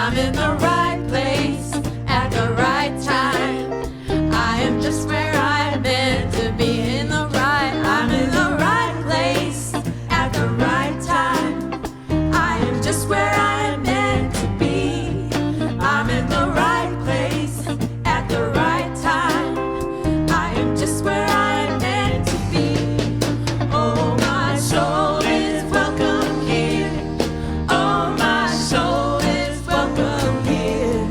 I'm in the right place at the right time. I am just where I'm meant to be in the right. I'm in the right place at the right time. I am just where I'm meant to be. I'm in the right place at the right time. I am just where I'm meant to be. Oh, my soul is welcome here. Oh, my soul is welcome here.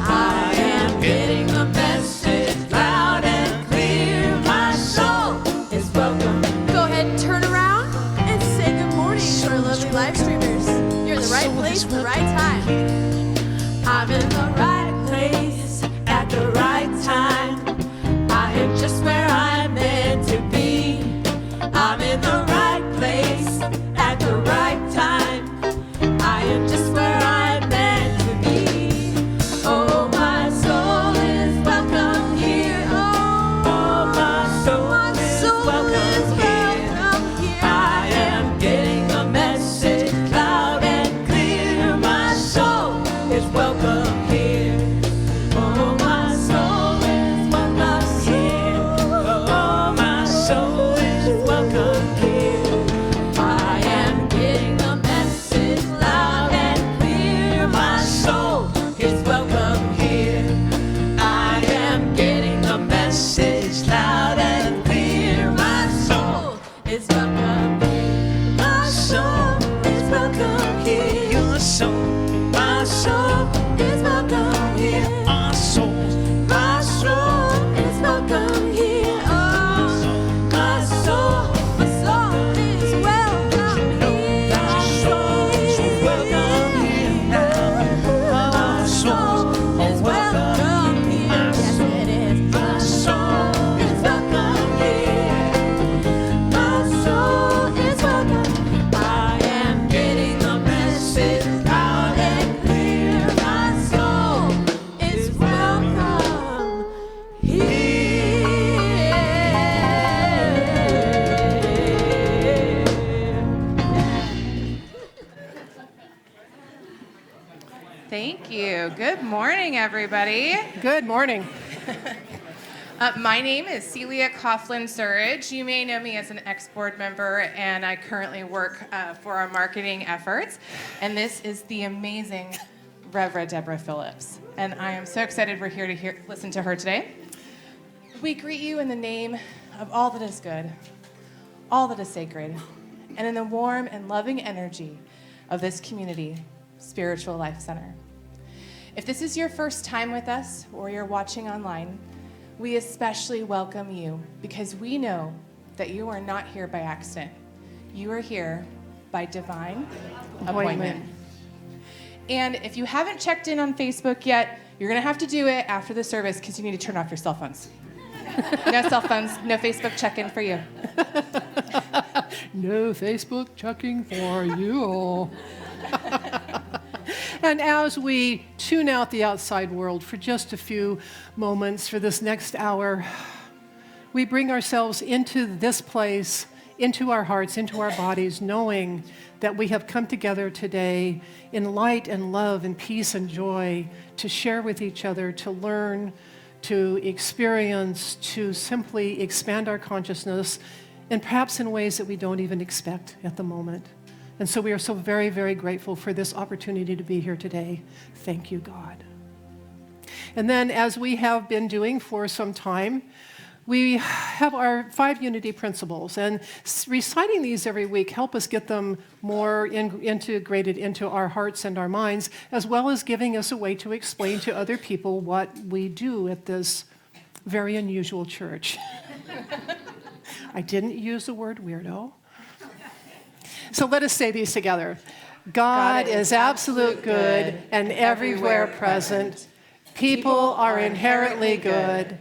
I am getting the message loud and clear. My soul is welcome. Go ahead and turn around and say good morning to our lovely live streamers. You're in the right place at the right time. I'm in the right place at the right time. I am just where I'm meant to be. I'm in the right place at the right time. I am just where I'm meant to be. Oh, my soul is welcome here. Oh, my soul is welcome here. I am getting the message loud and clear. My soul is welcome here. Oh, my soul is welcome here. Oh, my soul is welcome here. I am getting the message loud and clear. My soul is welcome here. I am getting the message loud and clear. My soul is welcome here. My soul is welcome here. Your soul, my soul is welcome here. My soul is welcome here. Oh, my soul is welcome here. My soul is welcome here now. My soul is welcome here. Yes, it is. My soul is welcome here. My soul is welcome. I am getting the message loud and clear. My soul is welcome here. Thank you. Good morning, everybody. Good morning. My name is Celia Coughlin-Surridge. You may know me as an ex-board member, and I currently work for our marketing efforts. And this is the amazing Reverend Deborah Phillips. And I am so excited we're here to listen to her today. We greet you in the name of all that is good, all that is sacred, and in the warm and loving energy of this community, Spiritual Life Center. If this is your first time with us or you're watching online, we especially welcome you because we know that you are not here by accident. You are here by divine appointment. And if you haven't checked in on Facebook yet, you're going to have to do it after the service because you need to turn off your cell phones. No cell phones, no Facebook check-in for you. No Facebook checking for you. And as we tune out the outside world for just a few moments for this next hour, we bring ourselves into this place, into our hearts, into our bodies, knowing that we have come together today in light and love and peace and joy to share with each other, to learn, to experience, to simply expand our consciousness, and perhaps in ways that we don't even expect at the moment. And so we are so very, very grateful for this opportunity to be here today. Thank you, God. And then, as we have been doing for some time, we have our 5 unity principles, and reciting these every week help us get them more integrated into our hearts and our minds, as well as giving us a way to explain to other people what we do at this very unusual church. I didn't use the word weirdo. So let us say these together. God is absolute good and everywhere present. People are inherently good.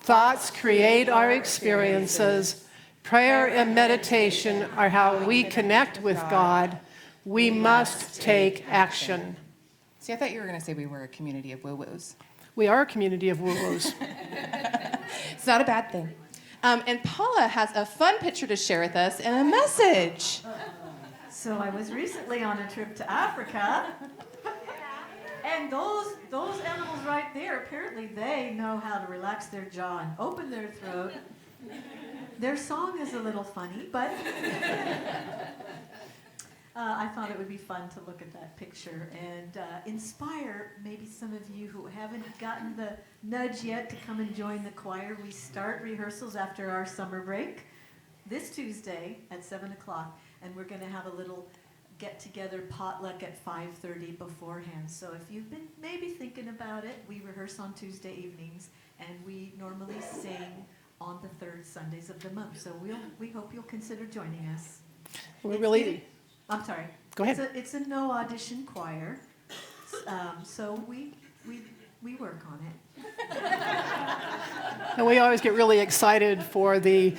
Thoughts create our experiences. Prayer and meditation are how we connect with God. We must take action. See, I thought you were going to say we were a community of woo-woos. We are a community of woo-woos. It's not a bad thing. And Paula has a fun picture to share with us and a message. So I was recently on a trip to Africa, and and those animals right there, apparently they know how to relax their jaw and open their throat. Their song is a little funny, but I thought it would be fun to look at that picture and inspire maybe some of you who haven't gotten the nudge yet to come and join the choir. We start rehearsals after our summer break this Tuesday at 7 o'clock, and we're going to have a little get-together potluck at 5:30 beforehand. So if you've been maybe thinking about it, we rehearse on Tuesday evenings, and we normally sing on the third Sundays of the month. So we hope you'll consider joining us. I'm sorry. Go ahead. It's a no audition choir, so we work on it. And we always get really excited for the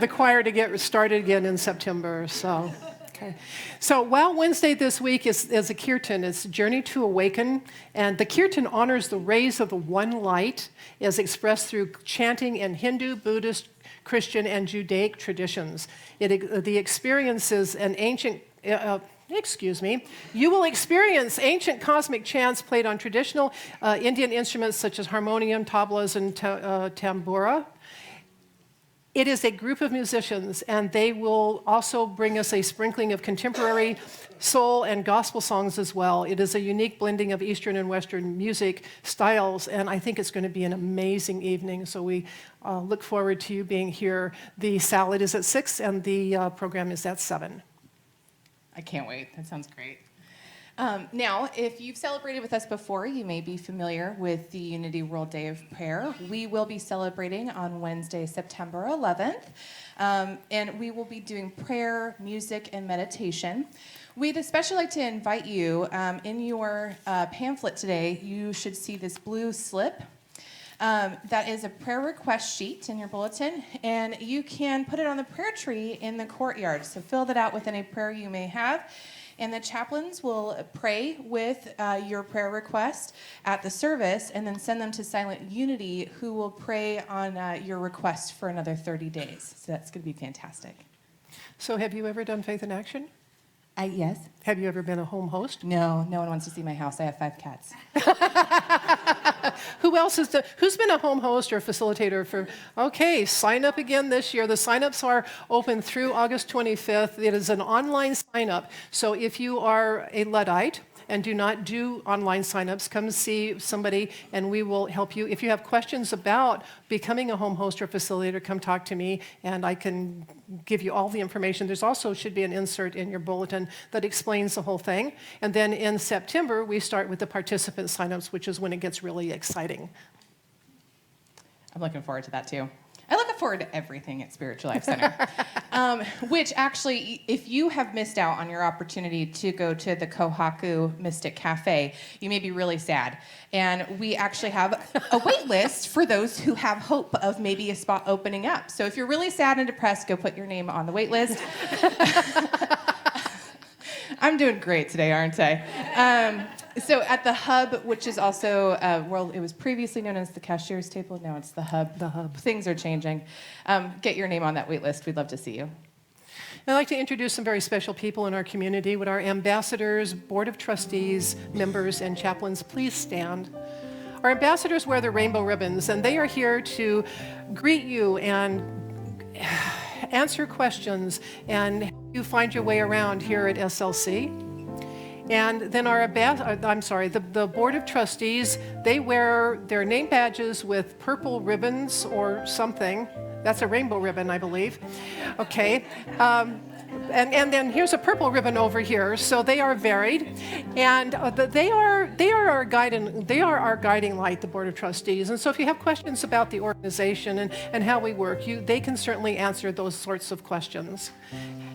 choir to get started again in September. So, okay. So while Wednesday this week is a kirtan, it's Journey to Awaken, and the kirtan honors the rays of the one light as expressed through chanting in Hindu, Buddhist, Christian, and Judaic traditions. The experience is an ancient. You will experience ancient cosmic chants played on traditional Indian instruments such as harmonium, tablas, and tambura. It is a group of musicians, and they will also bring us a sprinkling of contemporary soul and gospel songs as well. It is a unique blending of Eastern and Western music styles, and I think it's going to be an amazing evening, so we look forward to you being here. The salad is at 6, and the program is at 7. I can't wait. That sounds great. Now, if you've celebrated with us before, you may be familiar with the Unity World Day of Prayer. We will be celebrating on Wednesday, September 11th, and we will be doing prayer, music, and meditation. We'd especially like to invite you, in your pamphlet today, you should see this blue slip. That is a prayer request sheet in your bulletin, and you can put it on the prayer tree in the courtyard. So fill that out with any prayer you may have, and the chaplains will pray with your prayer request at the service and then send them to Silent Unity, who will pray on your request for another 30 days. So that's going to be fantastic. So have you ever done Faith in Action? Yes. Have you ever been a home host? No one wants to see my house. I have 5 cats. Who's been a home host or facilitator for? Okay, sign up again this year. The sign-ups are open through August 25th. It is an online sign-up. So if you are a Luddite and do not do online sign-ups, come see somebody and we will help you. If you have questions about becoming a home host or facilitator, come talk to me and I can give you all the information. There's also should be an insert in your bulletin that explains the whole thing. And then in September, we start with the participant sign-ups, which is when it gets really exciting. I'm looking forward to that too. I look forward to everything at Spiritual Life Center. Which actually, if you have missed out on your opportunity to go to the Kohaku Mystic Cafe, you may be really sad. And we actually have a wait list for those who have hope of maybe a spot opening up. So if you're really sad and depressed, go put your name on the wait list. I'm doing great today, aren't I? So at the Hub, which is also, it was previously known as the cashier's table. Now it's the Hub. The Hub. Things are changing. Get your name on that wait list. We'd love to see you. I'd like to introduce some very special people in our community with our ambassadors, board of trustees, members, and chaplains. Please stand. Our ambassadors wear their rainbow ribbons, and they are here to greet you and answer questions and help you find your way around here at SLC. And then the Board of Trustees, they wear their name badges with purple ribbons or something. That's a rainbow ribbon, I believe. Okay. And then here's a purple ribbon over here. So they are varied, and they are our guiding light, the Board of Trustees. And so if you have questions about the organization and how we work, they can certainly answer those sorts of questions.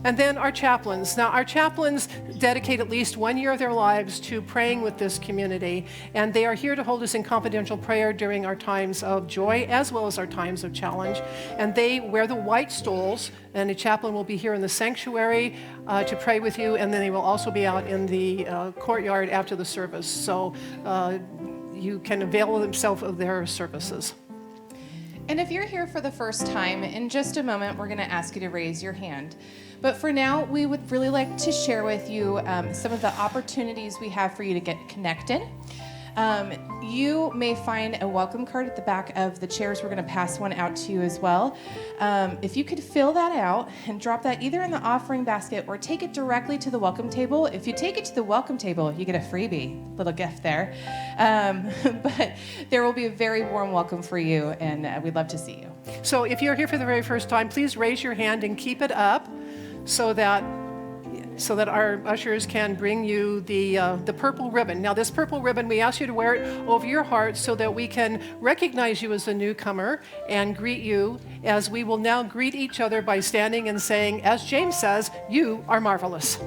And then our chaplains. Now, our chaplains dedicate at least 1 year of their lives to praying with this community, and they are here to hold us in confidential prayer during our times of joy as well as our times of challenge. And they wear the white stoles, and a chaplain will be here in the sanctuary to pray with you, and then they will also be out in the courtyard after the service. So you can avail themselves of their services. And if you're here for the first time, in just a moment, we're going to ask you to raise your hand. But for now, we would really like to share with you some of the opportunities we have for you to get connected. You may find a welcome card at the back of the chairs. We're going to pass one out to you as well. If you could fill that out and drop that either in the offering basket or take it directly to the welcome table. If you take it to the welcome table, you get a freebie, little gift there. But there will be a very warm welcome for you, and we'd love to see you. So if you're here for the very first time, please raise your hand and keep it up so that our ushers can bring you the purple ribbon. Now, this purple ribbon, we ask you to wear it over your heart so that we can recognize you as a newcomer and greet you, as we will now greet each other by standing and saying, as James says, you are marvelous.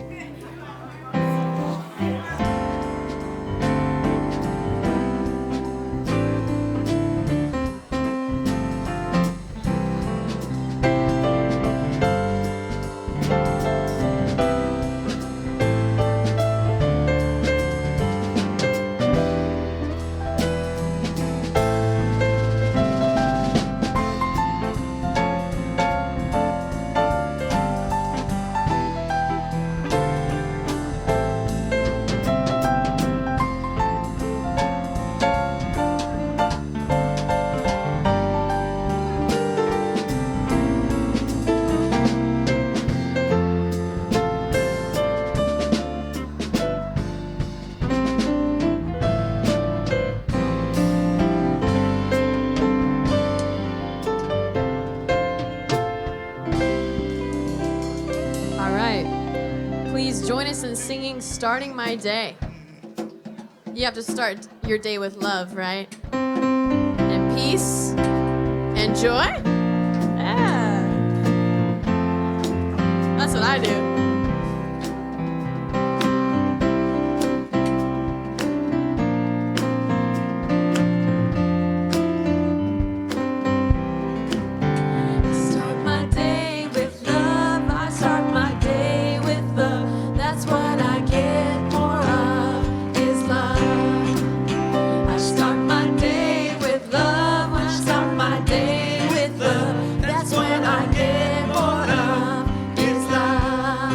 Singing Starting My Day. You have to start your day with love, right? And peace and joy. Yeah. That's what I do. That's when I get more of is love.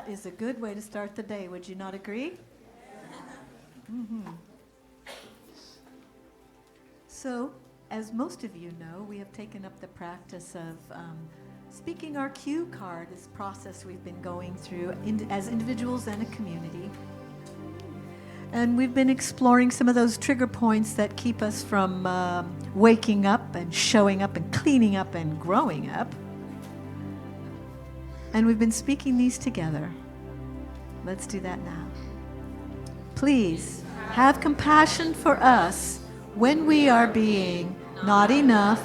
that is a good way to start the day. Would you not agree? Mm-hmm. So, as most of you know, we have taken up the practice of speaking our cue card, this process we've been going through as individuals and a community. And we've been exploring some of those trigger points that keep us from waking up and showing up and cleaning up and growing up. And we've been speaking these together. Let's do that now. Please have compassion for us when we are being not enough,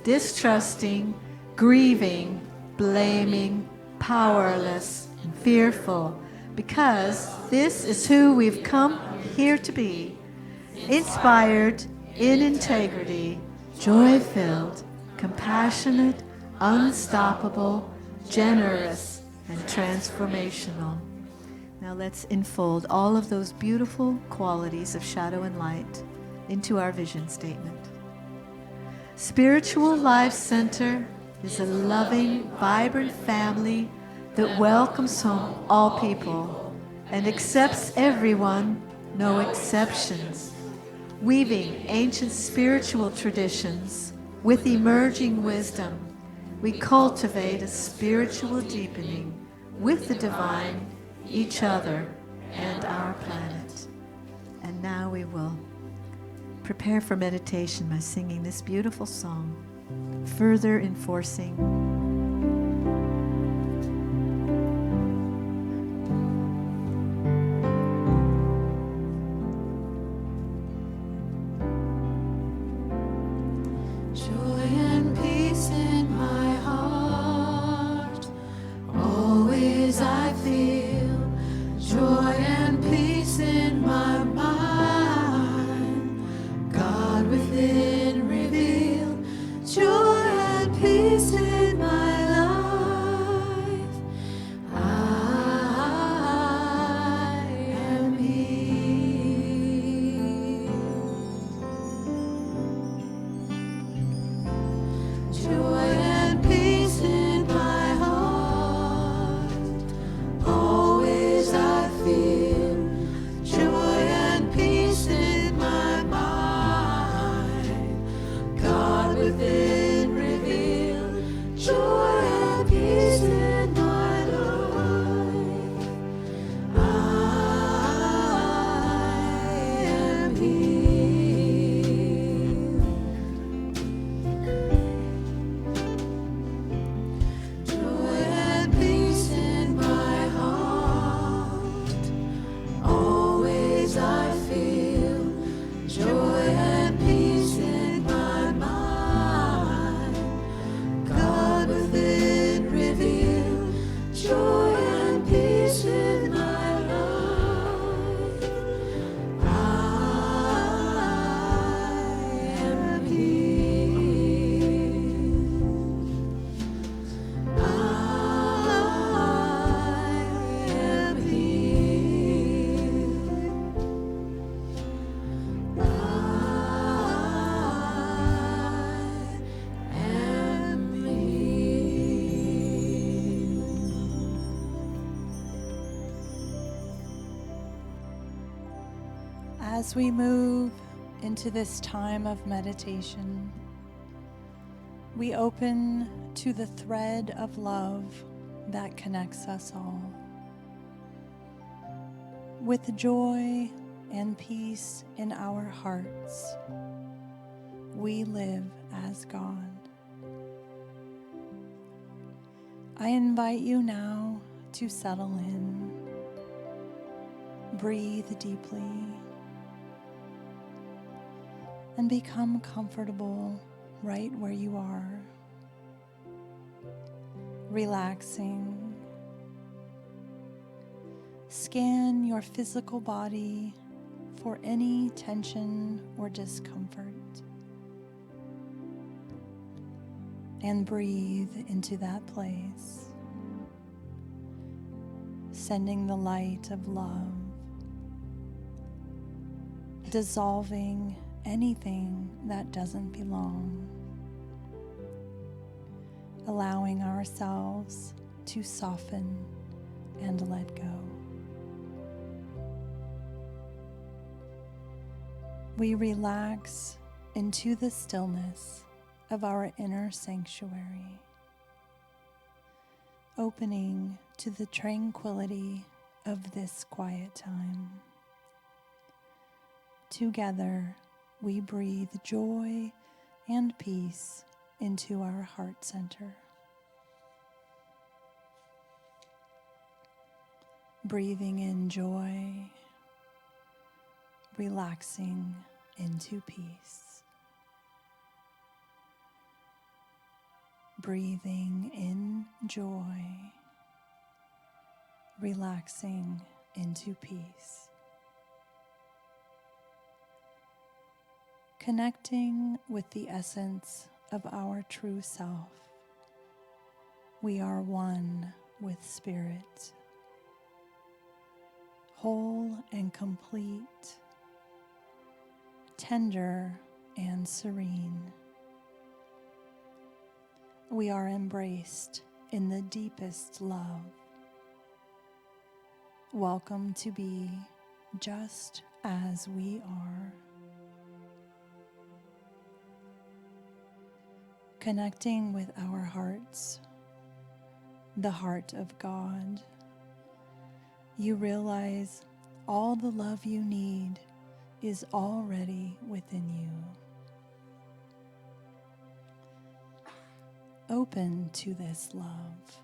distrusting, grieving, blaming, powerless, and fearful, because this is who we've come here to be, inspired, in integrity, joy-filled, compassionate, unstoppable, generous, and transformational. Now let's enfold all of those beautiful qualities of shadow and light into our vision statement. Spiritual Life Center is a loving, vibrant family that welcomes home all people and accepts everyone, no exceptions. Weaving ancient spiritual traditions with emerging wisdom, we cultivate a spiritual deepening with the divine, each other, and our planet. And now we will prepare for meditation by singing this beautiful song, further enforcing As we move into this time of meditation, we open to the thread of love that connects us all. With joy and peace in our hearts, we live as God. I invite you now to settle in. Breathe deeply and become comfortable right where you are. Relaxing. Scan your physical body for any tension or discomfort. And breathe into that place, sending the light of love, dissolving anything that doesn't belong, allowing ourselves to soften and let go. We relax into the stillness of our inner sanctuary, opening to the tranquility of this quiet time. Together, we breathe joy and peace into our heart center. Breathing in joy, relaxing into peace. Breathing in joy, relaxing into peace. Connecting with the essence of our true self, we are one with Spirit, whole and complete, tender and serene. We are embraced in the deepest love. Welcome to be just as we are. Connecting with our hearts, the heart of God, you realize all the love you need is already within you. Open to this love,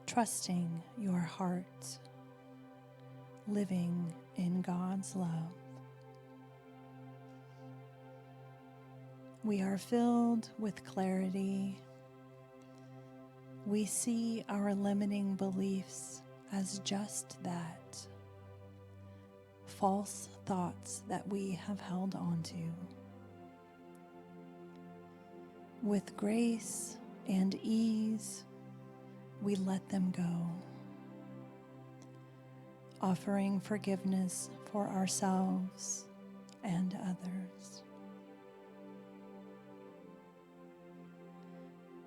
trusting your heart, living in God's love. We are filled with clarity. We see our limiting beliefs as just that, false thoughts that we have held onto. With grace and ease, we let them go, offering forgiveness for ourselves and others.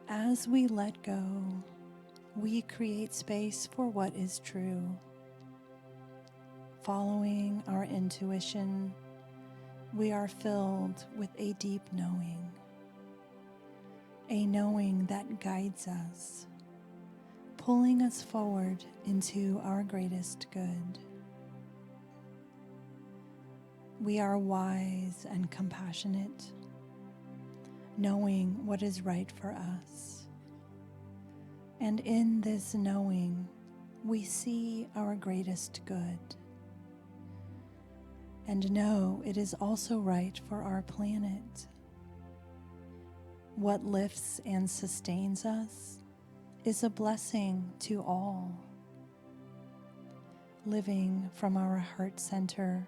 As we let go, we create space for what is true. Following our intuition, we are filled with a deep knowing, a knowing that guides us, pulling us forward into our greatest good. We are wise and compassionate, knowing what is right for us. And in this knowing, we see our greatest good and know it is also right for our planet. What lifts and sustains us is a blessing to all. Living from our heart center,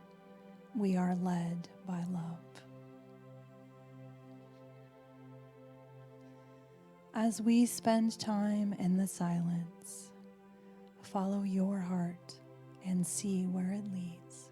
we are led by love. As we spend time in the silence, follow your heart and see where it leads.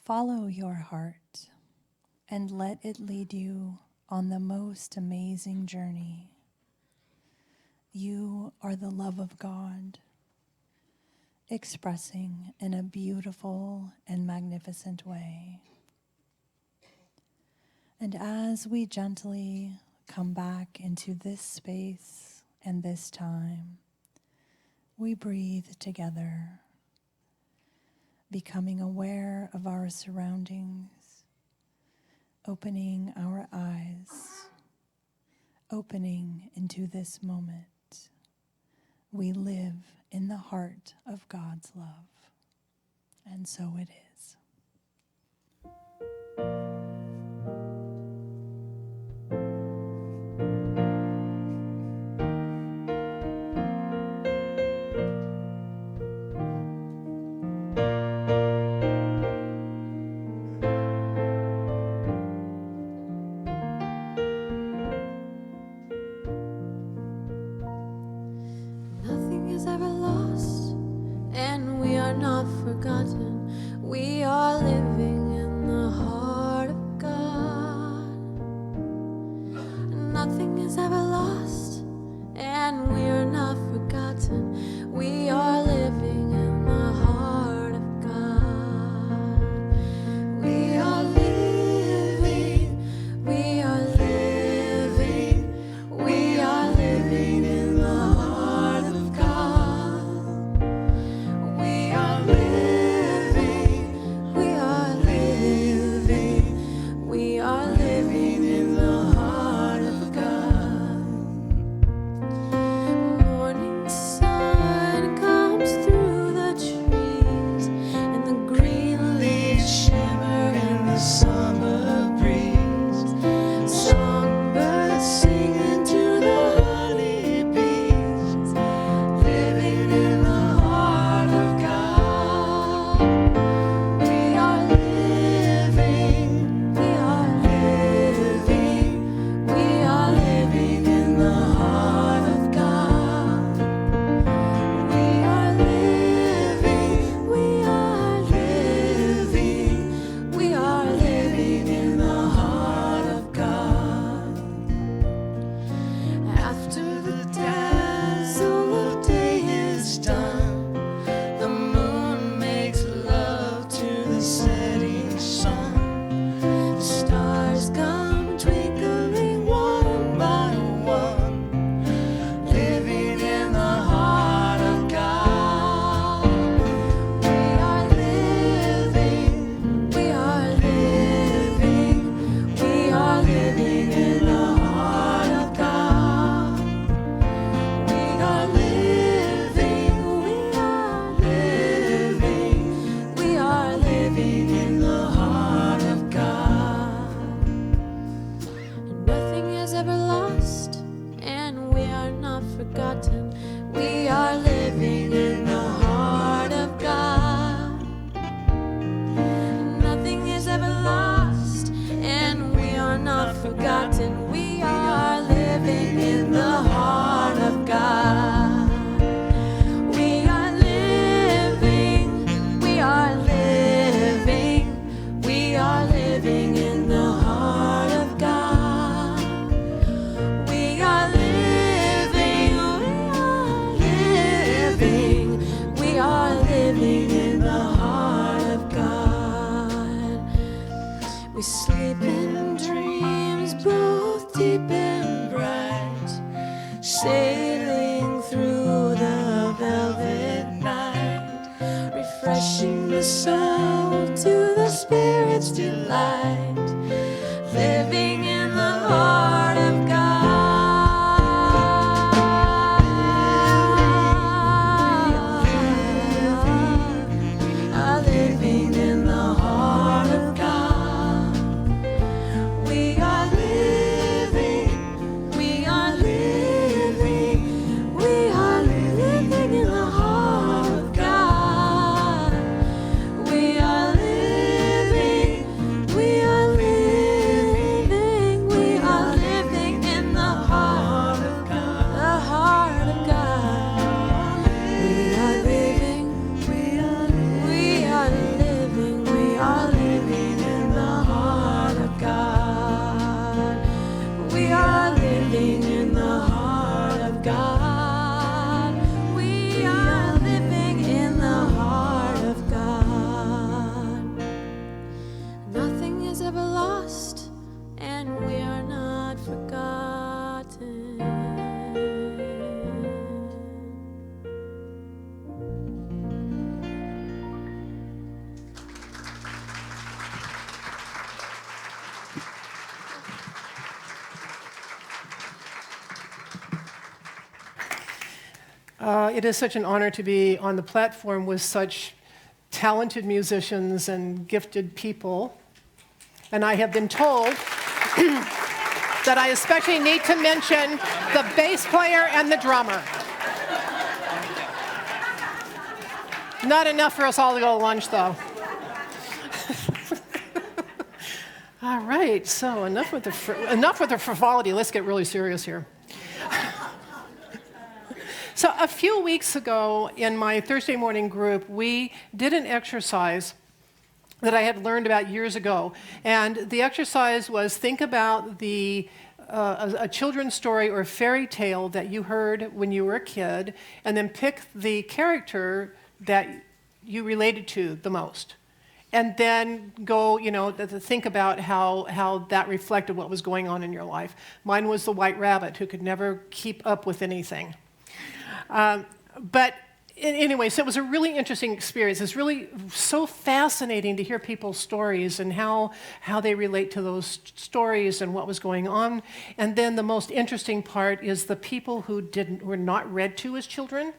Follow your heart and let it lead you on the most amazing journey. You are the love of God, expressing in a beautiful and magnificent way. And as we gently come back into this space and this time, we breathe together, becoming aware of our surroundings, opening our eyes, opening into this moment. we live in the heart of God's love. And so it is. Nothing is ever lost, and we are not forgotten. We are living in the heart of God. Nothing is ever lost, and we are not forgotten. We are living in the heart of God. We are living, we are living, we are living in the heart of God. We are living, we are living, we are living in the heart of God. Morning sun comes through the trees, and the green leaves shimmer in the summer breeze. Songbirds sing into the honeybees, living in the heart of God. We are living, we are living, we are living in the heart of God. We are living, we are living, we are living in the heart of God. After the dazzle of day is done, the moon makes love to the setting sun. The stars come twinkling one by one, living in the heart of God. We are living, we are living, we are living in the heart of God. We are living, we are living, we are living in the heart of God. And nothing is ever lost, and we are not forgotten. We are living in the heart of God. Nothing is ever lost, and we are not forgotten. We are living in the heart of God. We are living, we are living, we are living in the heart of God. We are living, we are living in the heart of God. We sleep in dreams both deep and bright, sailing through the velvet night, refreshing the soul to the spirit's delight, living in the heart of God. We are living in the heart of God. We are living, we are living, we are living in the heart of God. We are living, we are living, we are living in the heart of God. The heart of God. We are living, we are living. It is such an honor to be on the platform with such talented musicians and gifted people. And I have been told that I especially need to mention the bass player and the drummer. Not enough for us all to go to lunch, though. All right, so enough with the frivolity. Let's get really serious here. So a few weeks ago in my Thursday morning group, we did an exercise that I had learned about years ago. And the exercise was think about a children's story or fairy tale that you heard when you were a kid, and then pick the character that you related to the most. And then go, to think about how that reflected what was going on in your life. Mine was the white rabbit who could never keep up with anything. But anyway, so it was a really interesting experience. It's really so fascinating to hear people's stories and how they relate to those stories and what was going on. And then the most interesting part is the people who were not read to as children,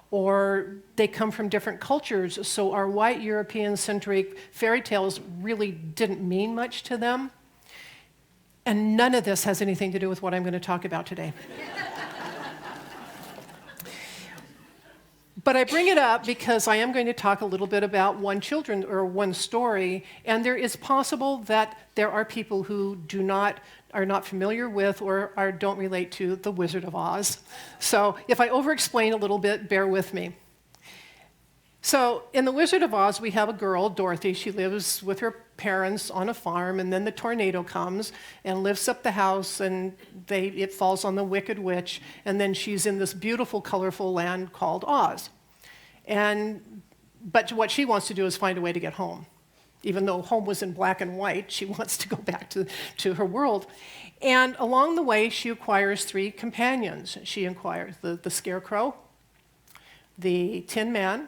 or they come from different cultures, so our white European-centric fairy tales really didn't mean much to them. And none of this has anything to do with what I'm going to talk about today. But I bring it up because I am going to talk a little bit about one story, and there is possible that there are people who are not familiar with or don't relate to The Wizard of Oz. So if I over-explain a little bit, bear with me. So in The Wizard of Oz, we have a girl, Dorothy. She lives with her parents on a farm, and then the tornado comes and lifts up the house, and it falls on the Wicked Witch, and then she's in this beautiful, colorful land called Oz. But what she wants to do is find a way to get home. Even though home was in black and white, she wants to go back to her world. And along the way, she acquires 3 companions. She acquires the Scarecrow, the Tin Man,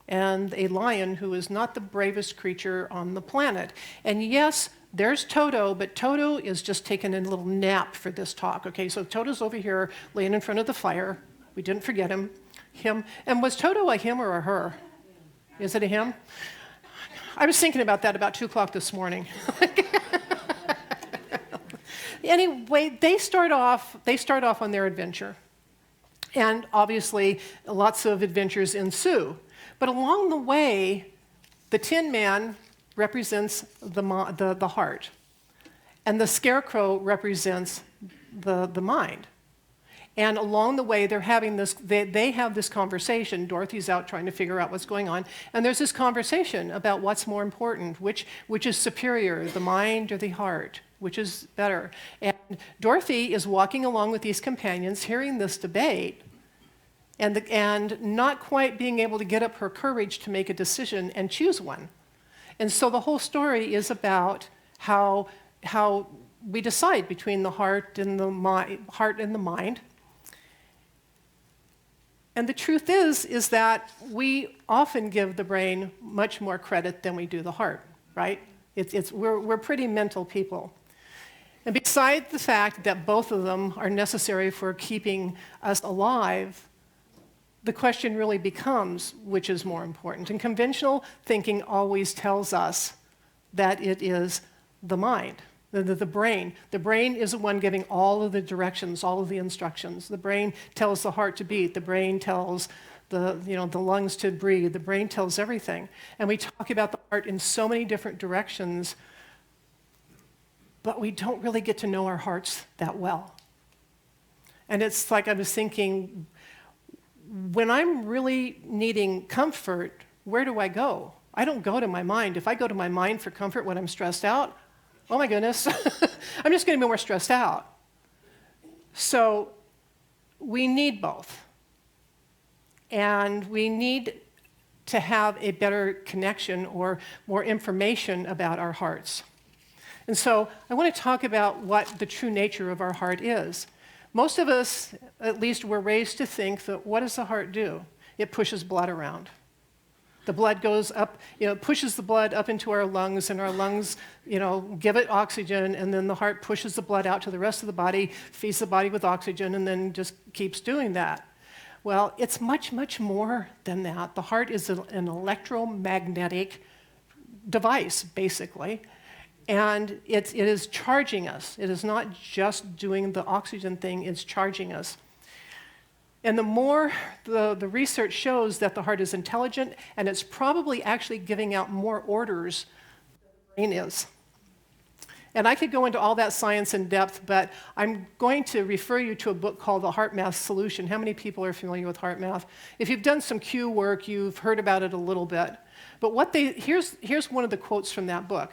and a lion who is not the bravest creature on the planet. And yes, there's Toto, but Toto is just taking a little nap for this talk. Okay, so Toto's over here laying in front of the fire. We didn't forget him. And was Toto a him or a her? Is it a him? I was thinking about that about 2 o'clock this morning. Anyway, they start off on their adventure. And obviously, lots of adventures ensue. But along the way, the Tin Man represents the heart. And the Scarecrow represents the mind. And along the way, they have this conversation. Dorothy's out trying to figure out what's going on. And there's this conversation about what's more important, which is superior, the mind or the heart, which is better. And Dorothy is walking along with these companions, hearing this debate, and not quite being able to get up her courage to make a decision and choose one. And so the whole story is about how we decide between the heart and the mind. And the truth is that we often give the brain much more credit than we do the heart, right? We're pretty mental people. And besides the fact that both of them are necessary for keeping us alive, the question really becomes, which is more important? And conventional thinking always tells us that it is the mind. The brain. The brain is the one giving all of the directions, all of the instructions. The brain tells the heart to beat. The brain tells the lungs to breathe. The brain tells everything. And we talk about the heart in so many different directions, but we don't really get to know our hearts that well. And it's like I was thinking, when I'm really needing comfort, where do I go? I don't go to my mind. If I go to my mind for comfort when I'm stressed out, oh my goodness, I'm just going to be more stressed out. So we need both. And we need to have a better connection or more information about our hearts. And so I want to talk about what the true nature of our heart is. Most of us, at least, were raised to think that what does the heart do? It pushes blood around. The blood goes up, pushes the blood up into our lungs, and our lungs, give it oxygen, and then the heart pushes the blood out to the rest of the body, feeds the body with oxygen, and then just keeps doing that. Well, it's much, much more than that. The heart is an electromagnetic device, basically, and it is charging us. It is not just doing the oxygen thing, it's charging us. And the more the research shows that the heart is intelligent, and it's probably actually giving out more orders than the brain is. And I could go into all that science in depth, but I'm going to refer you to a book called The Heart Math Solution. How many people are familiar with heart math? If you've done some Q work, you've heard about it a little bit. But here's one of the quotes from that book.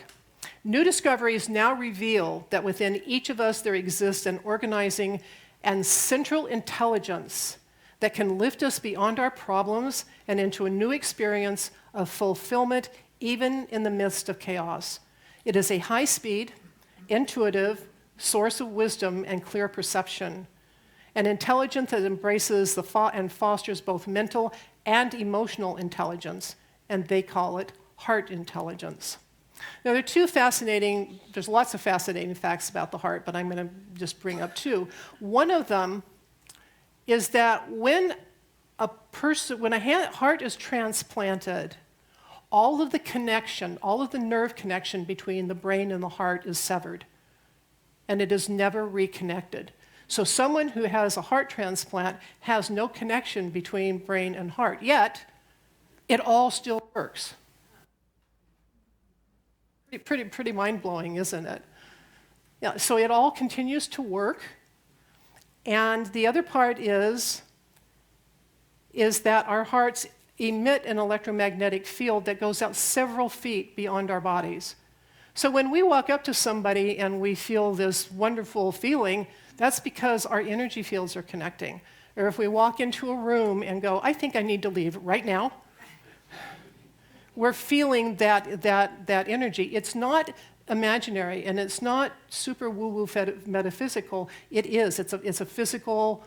New discoveries now reveal that within each of us there exists an organizing and central intelligence that can lift us beyond our problems and into a new experience of fulfillment, even in the midst of chaos. It is a high-speed, intuitive source of wisdom and clear perception, an intelligence that embraces and fosters both mental and emotional intelligence, and they call it heart intelligence. Now, there's lots of fascinating facts about the heart, but I'm going to just bring up two. One of them is that when a heart is transplanted, all of the nerve connection between the brain and the heart is severed, and it is never reconnected. So someone who has a heart transplant has no connection between brain and heart, yet it all still works. Pretty mind-blowing, isn't it? Yeah, so it all continues to work. And the other part is that our hearts emit an electromagnetic field that goes out several feet beyond our bodies. So when we walk up to somebody and we feel this wonderful feeling, that's because our energy fields are connecting. Or if we walk into a room and go, I think I need to leave right now, we're feeling that energy. It's not imaginary, and it's not super woo-woo metaphysical. It is. It's a physical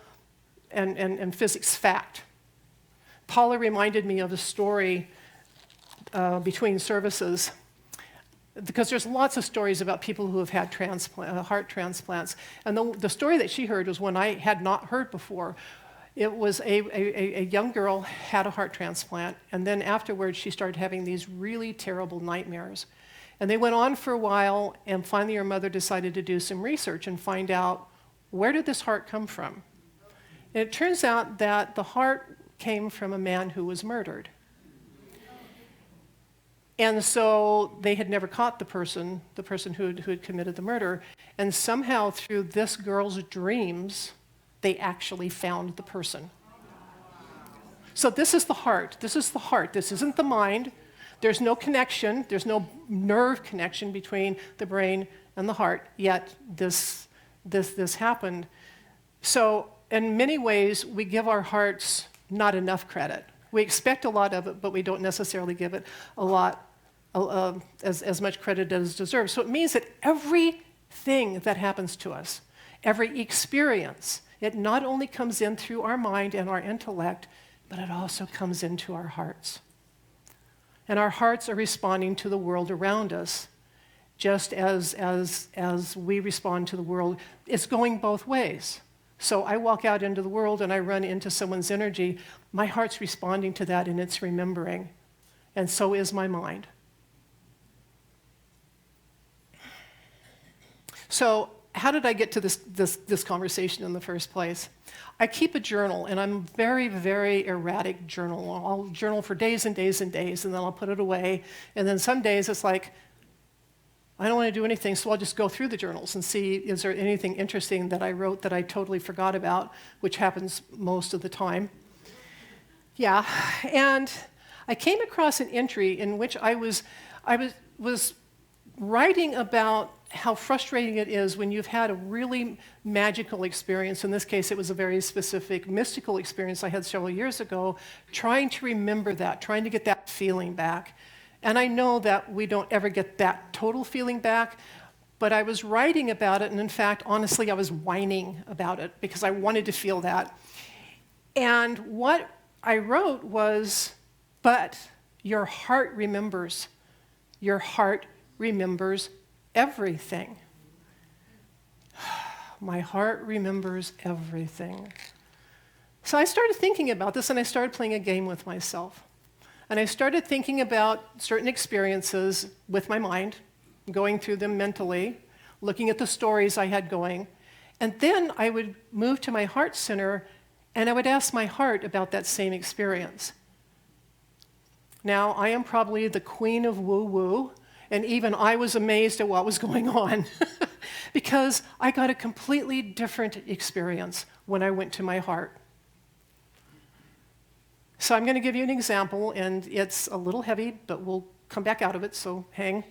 and physics fact. Paula reminded me of a story between services, because there's lots of stories about people who have had heart transplants. And the story that she heard was one I had not heard before. It was a young girl had a heart transplant, and then afterwards she started having these really terrible nightmares. And they went on for a while, and finally her mother decided to do some research and find out, where did this heart come from? And it turns out that the heart came from a man who was murdered. And so they had never caught the person who had committed the murder, and somehow through this girl's dreams, they actually found the person. So this is the heart. This is the heart. This isn't the mind. There's no connection. There's no nerve connection between the brain and the heart, yet this happened. So in many ways, we give our hearts not enough credit. We expect a lot of it, but we don't necessarily give it a lot, as much credit as deserved. So it means that everything that happens to us, every experience, it not only comes in through our mind and our intellect, but it also comes into our hearts. And our hearts are responding to the world around us, just as we respond to the world. It's going both ways. So I walk out into the world and I run into someone's energy. My heart's responding to that and it's remembering. And so is my mind. So how did I get to this conversation in the first place? I keep a journal, and I'm very, very erratic journal. I'll journal for days and days and days, and then I'll put it away. And then some days it's like, I don't want to do anything, so I'll just go through the journals and see, is there anything interesting that I wrote that I totally forgot about, which happens most of the time. Yeah, and I came across an entry in which I was writing about how frustrating it is when you've had a really magical experience. In this case, it was a very specific mystical experience I had several years ago, trying to remember that, trying to get that feeling back. And I know that we don't ever get that total feeling back, but I was writing about it, and in fact, honestly, I was whining about it because I wanted to feel that. And what I wrote was, but your heart remembers. Your heart remembers everything. My heart remembers everything. So I started thinking about this, and I started playing a game with myself. And I started thinking about certain experiences with my mind, going through them mentally, looking at the stories I had going. And then I would move to my heart center, and I would ask my heart about that same experience. Now, I am probably the queen of woo-woo, and even I was amazed at what was going on because I got a completely different experience when I went to my heart. So I'm going to give you an example, and it's a little heavy, but we'll come back out of it, so hang.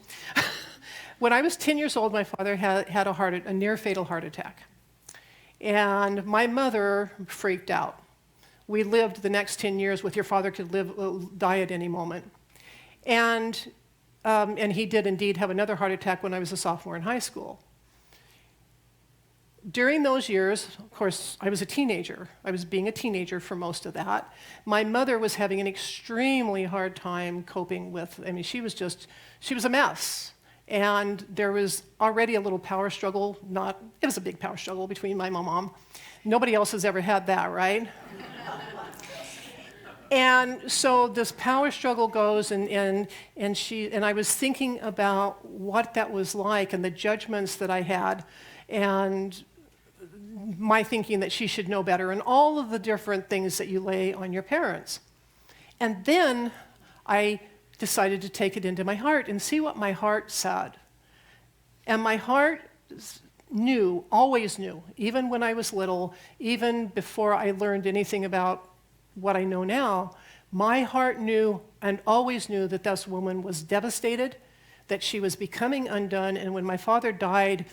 When I was 10 years old, my father had a near-fatal heart attack. And my mother freaked out. We lived the next 10 years with your father could die at any moment. And he did indeed have another heart attack when I was a sophomore in high school. During those years, of course, I was a teenager. I was being a teenager for most of that. My mother was having an extremely hard time coping with, she was a mess. And there was already a little power struggle, it was a big power struggle between my mom. Nobody else has ever had that, right? And so this power struggle goes, and I was thinking about what that was like and the judgments that I had, and my thinking that she should know better, and all of the different things that you lay on your parents. And then I decided to take it into my heart and see what my heart said. And my heart knew, always knew, even when I was little, even before I learned anything about what I know now, my heart knew and always knew that this woman was devastated, that she was becoming undone, and when my father died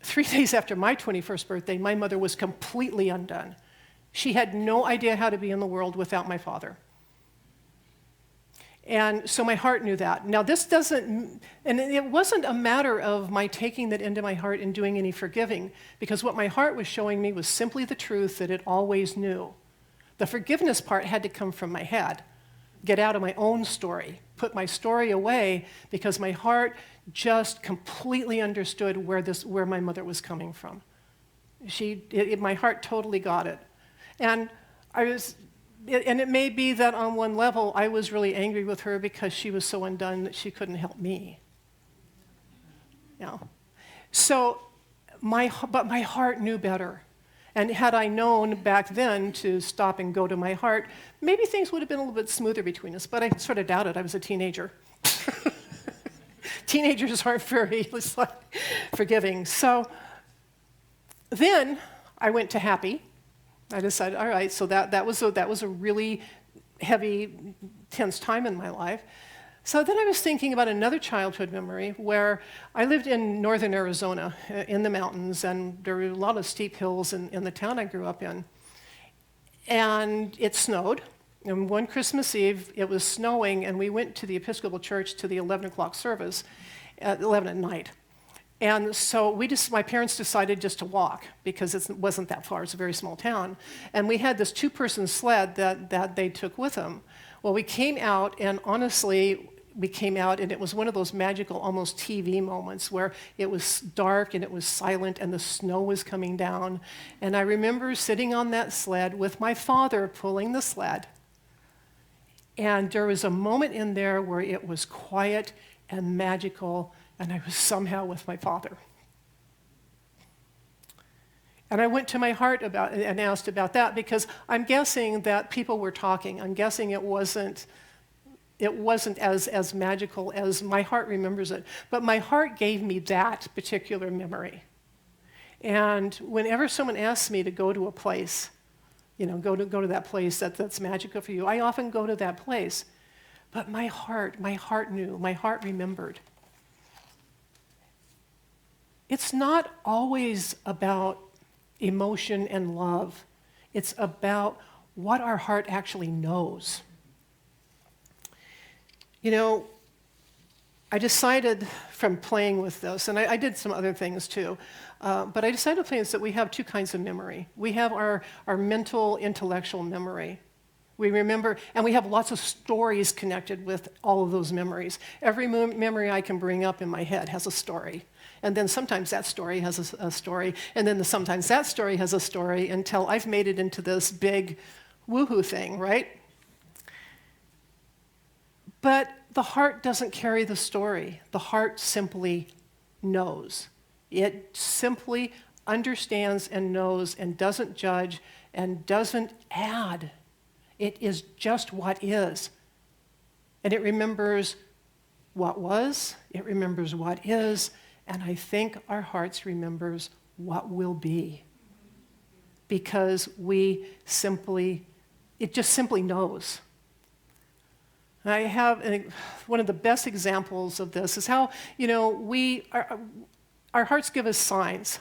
3 days after my 21st birthday, my mother was completely undone. She had no idea how to be in the world without my father. And so my heart knew that. Now and it wasn't a matter of my taking that into my heart and doing any forgiving, because what my heart was showing me was simply the truth that it always knew. The forgiveness part had to come from my head, get out of my own story, put my story away, because my heart just completely understood where my mother was coming from. My heart totally got it. And it may be that on one level, I was really angry with her because she was so undone that she couldn't help me. So, but my heart knew better. And had I known back then to stop and go to my heart, maybe things would have been a little bit smoother between us, but I sort of doubt it. I was a teenager. Teenagers aren't very forgiving. So then I went to happy. I decided, all right, so that was a really heavy, tense time in my life. So then I was thinking about another childhood memory where I lived in northern Arizona in the mountains, and there were a lot of steep hills in the town I grew up in. And it snowed, and one Christmas Eve it was snowing, and we went to the Episcopal Church to the 11 o'clock service at 11 at night. And so my parents decided just to walk because it wasn't that far. It's a very small town. And we had this 2-person sled that they took with them. Well, we came out, and honestly, and it was one of those magical, almost TV moments where it was dark and it was silent and the snow was coming down. And I remember sitting on that sled with my father pulling the sled. And there was a moment in there where it was quiet and magical, and I was somehow with my father. And I went to my heart and asked about that, because I'm guessing that people were talking. I'm guessing it wasn't as magical as my heart remembers it. But my heart gave me that particular memory. And whenever someone asks me to go to a place, go to that place that's magical for you, I often go to that place. But my heart knew, my heart remembered. It's not always about emotion and love. It's about what our heart actually knows. I decided from playing with this, and I did some other things too, but I decided to play this that we have 2 kinds of memory. We have our mental, intellectual memory. We remember, and we have lots of stories connected with all of those memories. Every memory I can bring up in my head has a story. And then sometimes that story has a story, and then sometimes that story has a story until I've made it into this big woohoo thing, right? But the heart doesn't carry the story. The heart simply knows. It simply understands and knows and doesn't judge and doesn't add. It is just what is. And it remembers what was, it remembers what is, and I think our hearts remembers what will be. Because it just simply knows. I have one of the best examples of this is how, our hearts give us signs.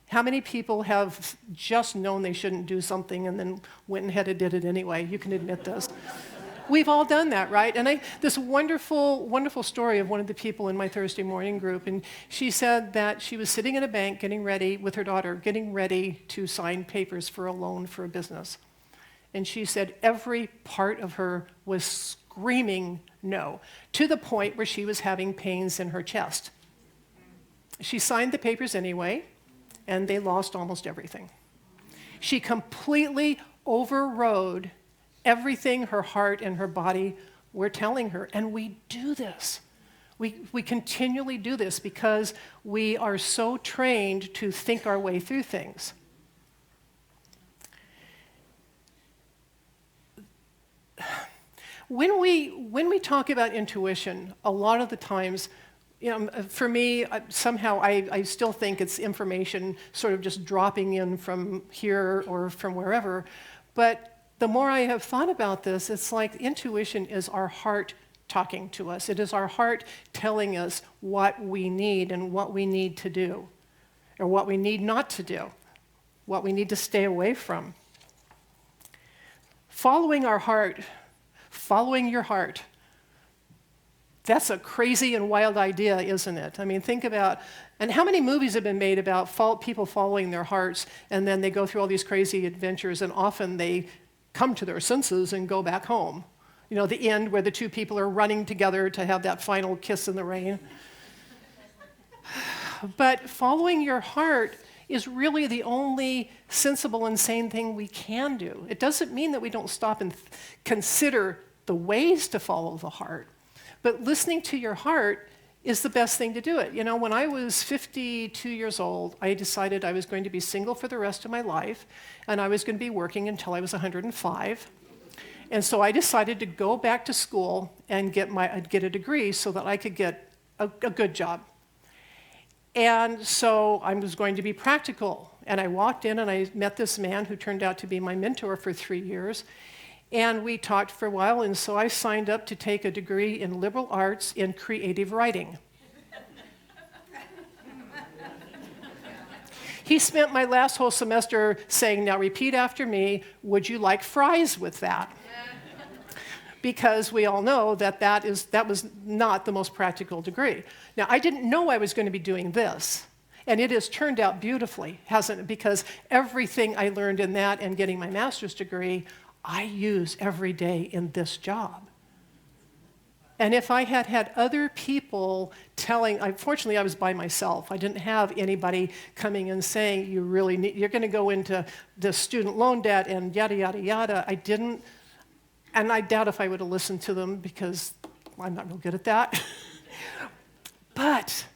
How many people have just known they shouldn't do something and then went ahead and did it anyway? You can admit this. We've all done that, right? And this wonderful, wonderful story of one of the people in my Thursday morning group, and she said that she was sitting at a bank getting ready with her daughter, getting ready to sign papers for a loan for a business. And she said every part of her was screaming no, to the point where she was having pains in her chest. She signed the papers anyway, and they lost almost everything. She completely overrode everything her heart and her body were telling her. And we do this. We continually do this because we are so trained to think our way through things. When we talk about intuition, a lot of the times, for me, somehow I still think it's information sort of just dropping in from here or from wherever. But the more I have thought about this, it's like intuition is our heart talking to us. It is our heart telling us what we need and what we need to do, or what we need not to do, what we need to stay away from. Following our heart, following your heart, that's a crazy and wild idea, isn't it? I mean, think about, and how many movies have been made about people following their hearts, and then they go through all these crazy adventures, and often they come to their senses and go back home. The end where the two people are running together to have that final kiss in the rain. But following your heart is really the only sensible and sane thing we can do. It doesn't mean that we don't stop and consider the ways to follow the heart. But listening to your heart is the best thing to do it. When I was 52 years old, I decided I was going to be single for the rest of my life, and I was going to be working until I was 105. And so I decided to go back to school and get a degree so that I could get a good job. And so I was going to be practical. And I walked in and I met this man who turned out to be my mentor for 3 years. And we talked for a while, and so I signed up to take a degree in liberal arts in creative writing. He spent my last whole semester saying, now repeat after me, would you like fries with that? Because we all know that was not the most practical degree. Now, I didn't know I was going to be doing this. And it has turned out beautifully, hasn't it? Because everything I learned in that and getting my master's degree, I use every day in this job. And if I had had other people fortunately I was by myself. I didn't have anybody coming and saying, you're going to go into the student loan debt and yada, yada, yada. I didn't, and I doubt if I would have listened to them because I'm not real good at that. But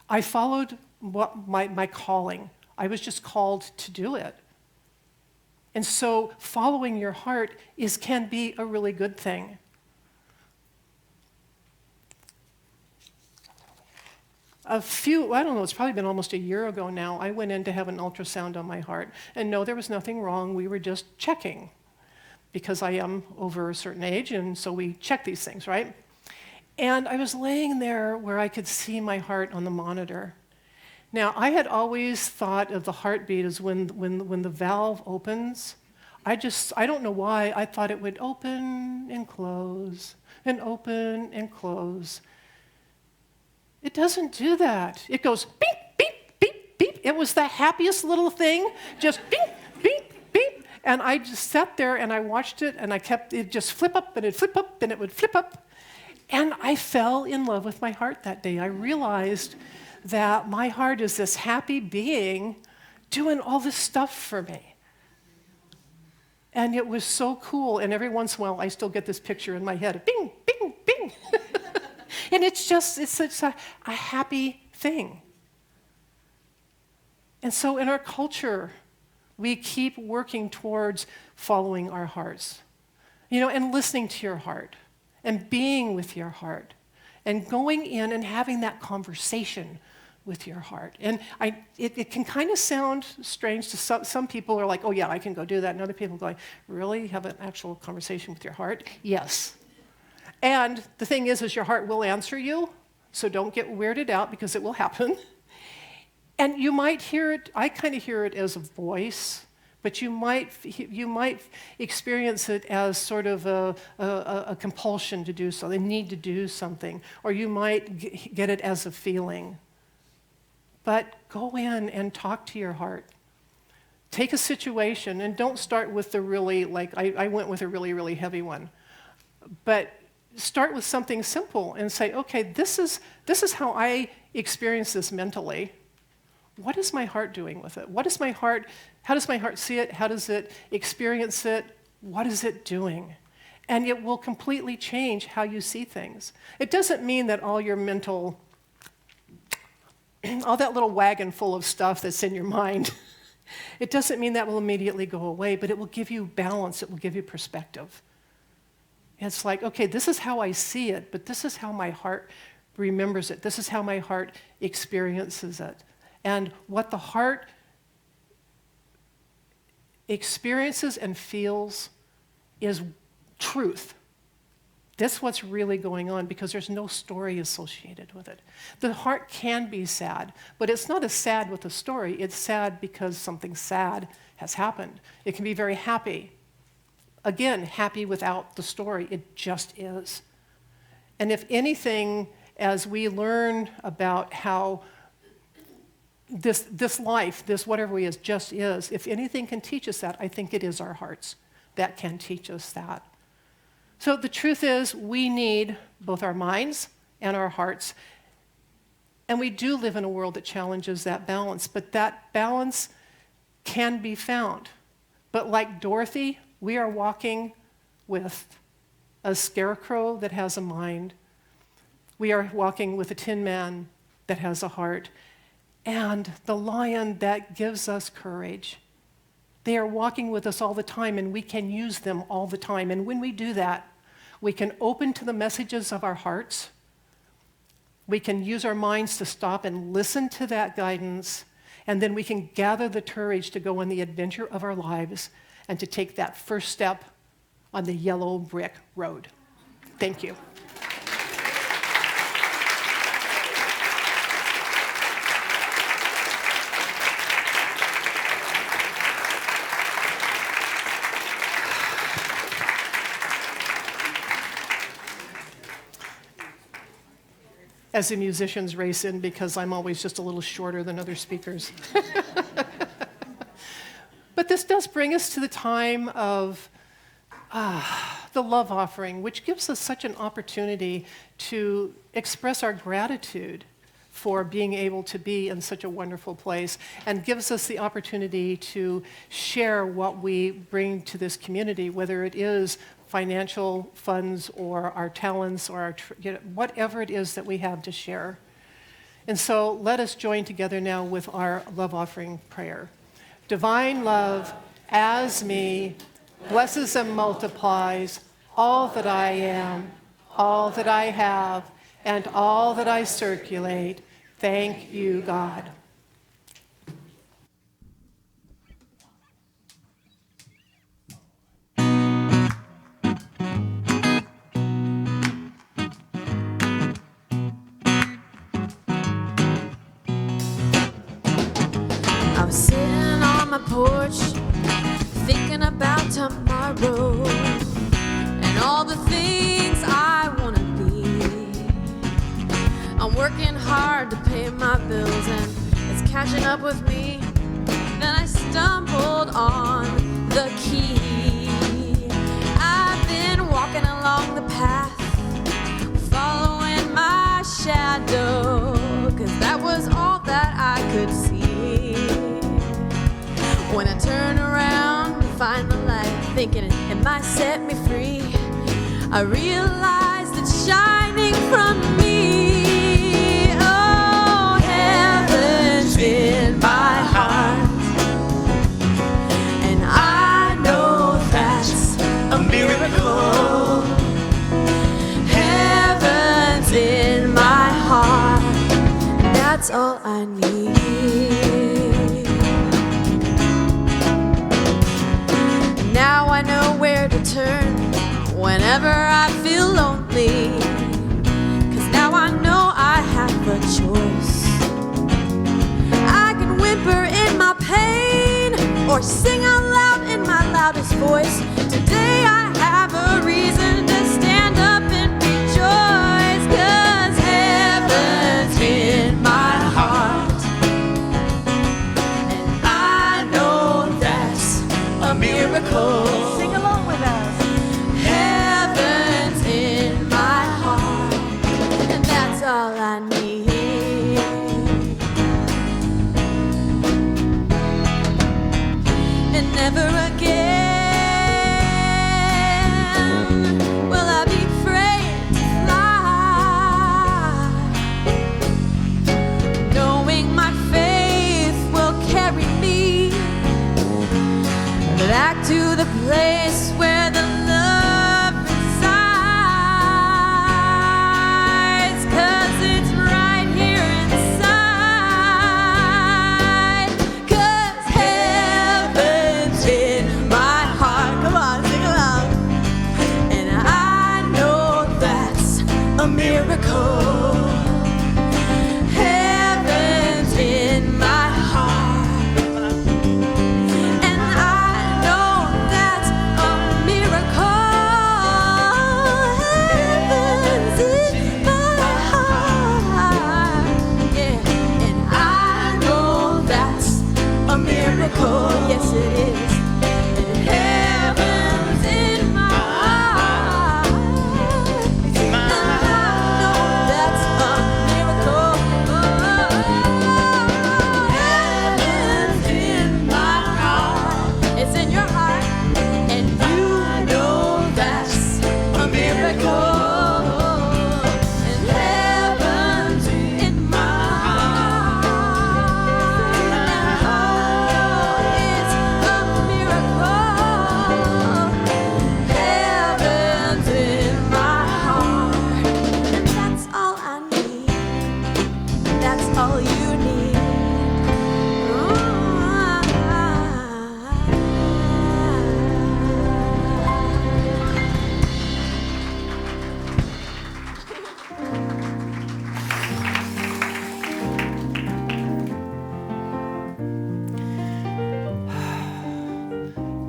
I followed my calling. I was just called to do it. And so following your heart can be a really good thing. It's probably been almost a year ago now, I went in to have an ultrasound on my heart. And no, there was nothing wrong. We were just checking because I am over a certain age, and so we check these things, right? And I was laying there where I could see my heart on the monitor. Now, I had always thought of the heartbeat as when the valve opens. I don't know why, I thought it would open and close, and open and close. It doesn't do that. It goes beep, beep, beep, beep. It was the happiest little thing, just beep, beep, beep. And I just sat there and I watched it, and it just flip up, and it'd flip up, and it would flip up. And I fell in love with my heart that day. I realized that my heart is this happy being doing all this stuff for me. And it was so cool. And every once in a while, I still get this picture in my head of bing, bing, bing. And it's such a happy thing. And so in our culture, we keep working towards following our hearts, and listening to your heart, and being with your heart, and going in and having that conversation with your heart. And it can kind of sound strange to some people are like, oh yeah, I can go do that. And other people are going, really? Have an actual conversation with your heart? Yes. And the thing is your heart will answer you, so don't get weirded out because it will happen. And you might hear it, I kind of hear it as a voice, but you might experience it as sort of a compulsion to do something, a need to do something, or you might get it as a feeling. But go in and talk to your heart. Take a situation, and don't start with the really, I went with a really, really heavy one. But start with something simple and say, okay, this is how I experience this mentally. What is my heart doing with it? How does my heart see it? How does it experience it? What is it doing? And it will completely change how you see things. It doesn't mean that all your mental, all that little wagon full of stuff that's in your mind, it doesn't mean that will immediately go away, but it will give you balance. It will give you perspective. It's like, okay, this is how I see it, but this is how my heart remembers it. This is how my heart experiences it. And what the heart experiences and feels is truth. That's what's really going on, because there's no story associated with it. The heart can be sad, but it's not as sad with a story. It's sad because something sad has happened. It can be very happy. Again, happy without the story. It just is. And if anything, as we learn about how this life, this whatever we is, just is, if anything can teach us that, I think it is our hearts that can teach us that. So the truth is, we need both our minds and our hearts. And we do live in a world that challenges that balance, but that balance can be found. But like Dorothy, we are walking with a scarecrow that has a mind. We are walking with a tin man that has a heart, and the lion that gives us courage. They are walking with us all the time, and we can use them all the time. And when we do that, we can open to the messages of our hearts. We can use our minds to stop and listen to that guidance, and then we can gather the courage to go on the adventure of our lives and to take that first step on the yellow brick road. Thank you. As the musicians race in, because I'm always just a little shorter than other speakers. But this does bring us to the time of the love offering, which gives us such an opportunity to express our gratitude for being able to be in such a wonderful place, and gives us the opportunity to share what we bring to this community, whether it is financial funds or our talents or our, whatever it is that we have to share. And so let us join together now with our love offering prayer. Divine love, as me, blesses and multiplies all that I am, all that I have, and all that I circulate. Thank you, God. I was sitting on my porch, thinking about tomorrow and all the things I want to be. I'm working hard to pay my bills and it's catching up with me. Then I stumbled on the key. I've been walking along the path, following my shadow, 'cause that was all that I could see. When I turn around and find the light, thinking it might set me free, I realized it's shining from me. Oh, heaven's in my heart, and I know that's a miracle. Heaven's in my heart, that's all I need. Now I know where to turn whenever I feel lonely, 'cause now I know I have a choice. I can whimper in my pain or sing out loud in my loudest voice. Today I have a reason to stand up and rejoice, 'cause heaven's in my heart, and I know that's a miracle. Sing along with us. Heaven's in my heart, and that's all I need. And never again will I be afraid to fly, knowing my faith will carry me back to the place where the love resides, 'cause it's right here inside, 'cause heaven's in my heart. Come on, sing along. And I know that's a miracle. Heaven's in my heart, and I know that's a miracle. Heaven's in my heart, yeah, and I know that's a miracle. Yes, it is. And heaven's in my heart, and I know that's a miracle. Heaven's in my heart. It's in your heart, and you know that's a miracle. And heaven's in my heart, and I know it's a miracle. Heaven's in my heart, and that's all I need. That's all you need.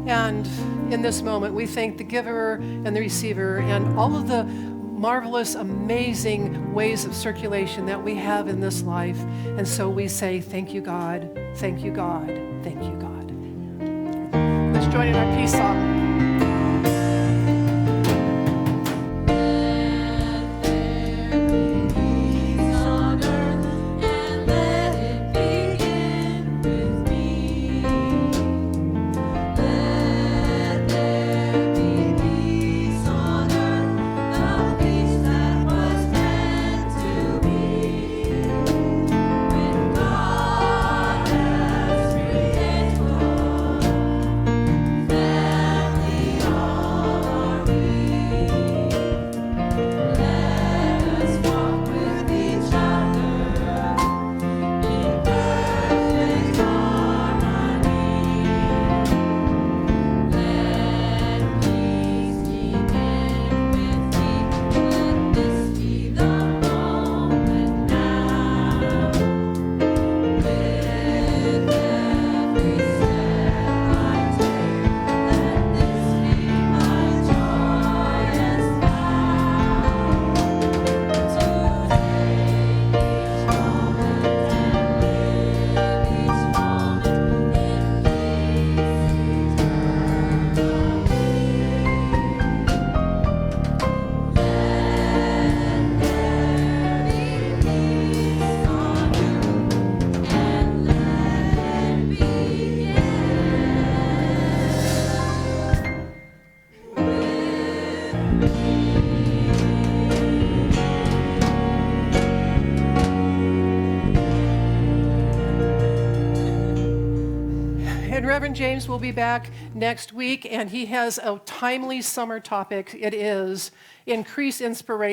And in this moment, we thank the giver and the receiver and all of the marvelous, amazing ways of circulation that we have in this life. And so we say, thank you, God. Thank you, God. Thank you, God. Let's join in our peace song. There And Reverend James will be back next week, and he has a timely summer topic. It is increase inspiration.